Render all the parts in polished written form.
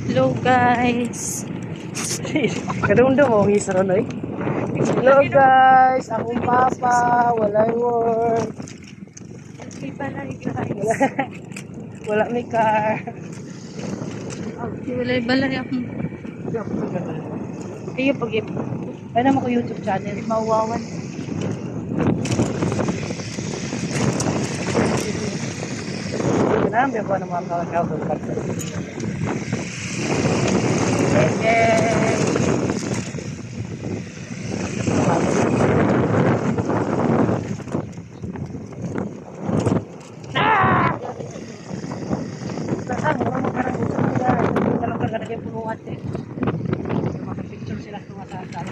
Hello guys. Kadundo mo, hisro na eh. Hello guys, akong papa, walay work. Okay pala guys. Wala may car. Balay-balay akong kayo pag Ay naman ko YouTube channel. mawawan. Kinambi ako ng mga kalakaw doon. Okay. Saan? Mura mo karang gusto mo yan. Talong ka ganagay punuan eh. Makapicture sila kung masasal.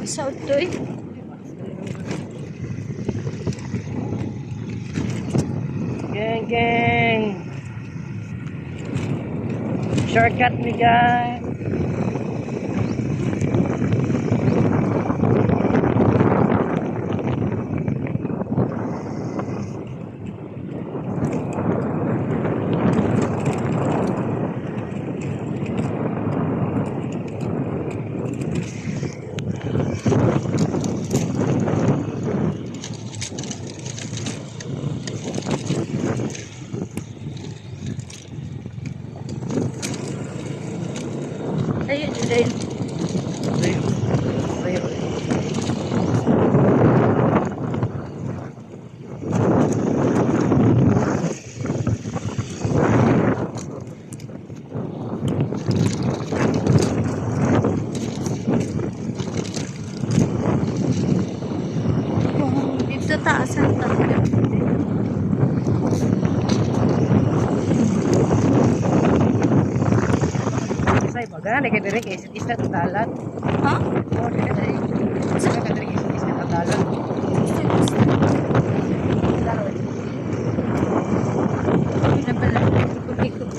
Sa utoy. Gang, gang. Shortcut ni guys. Ayun din. Ayo. Ayo. Dito taasan tayo. Say baga nek dire kay isda totalan. Ha? Oh, dire dai. Sa ka dire kay isda totalan. Pinabala. Ikot-ikot.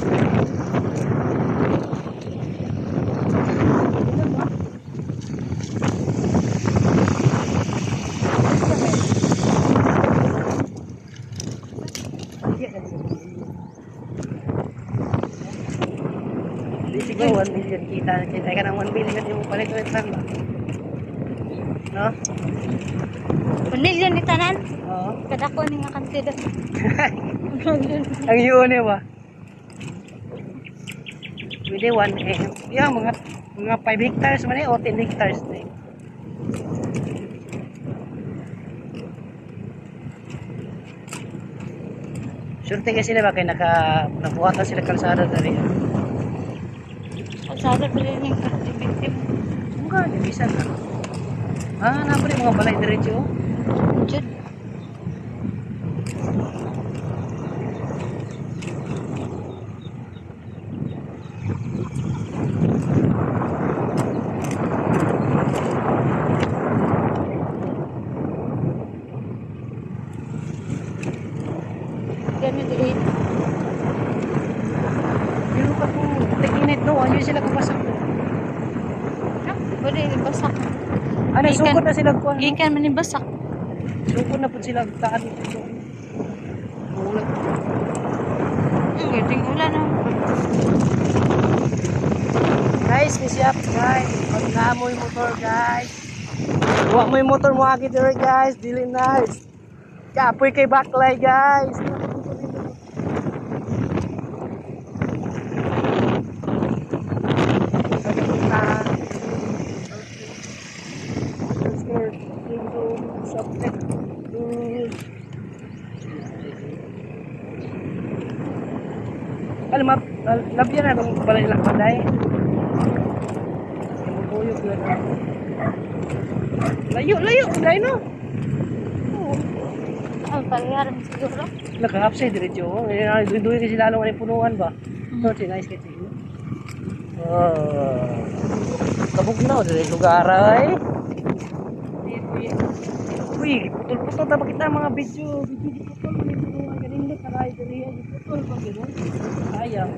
Di siguro 1 million kita ka ng 1 million yung palit ulit lang ba? No? Panilyan ni tanan. Oo. Kada ko ni nga kantida. Ang yun eh ba? Pwede 1 eh. Yung mga 5 hectares man eh o 10 hectares na eh. Sure kasi sila ba kaya nakuha sila kalsada dari. Kalsada pala yung activity mo. Mukha, di bisa na. Ah, napa rin mga balay diretso. Diyan. Ganun din. Pero ka po, tekinit no, ano sila kapasak. Pwede basak. Ano, sukot na sila kuha. Gikan man ni basak. Sukot na po sila taan dito. Ulat. Giting ulan na. Guys, misyap guys. Pag naamoy motor guys. Huwag mo yung motor mo agad there guys. Dili nice. Kapoy kay baklay guys. Alam mo, labyan na itong balay lang panday. Buyog yun. Layo, layo. Dahil no. Ang pangyaran siguro. Naka-upside diretso. Duy-duy kasi lalong ang punuan ba? So, nice kasi. Oh. Kabog na o dahil lugar ay. Uy, putol-putol na bakit na mga video. Video di putol. May punuan kanina. Karay, dali. Putol pa gano'n. Sayang.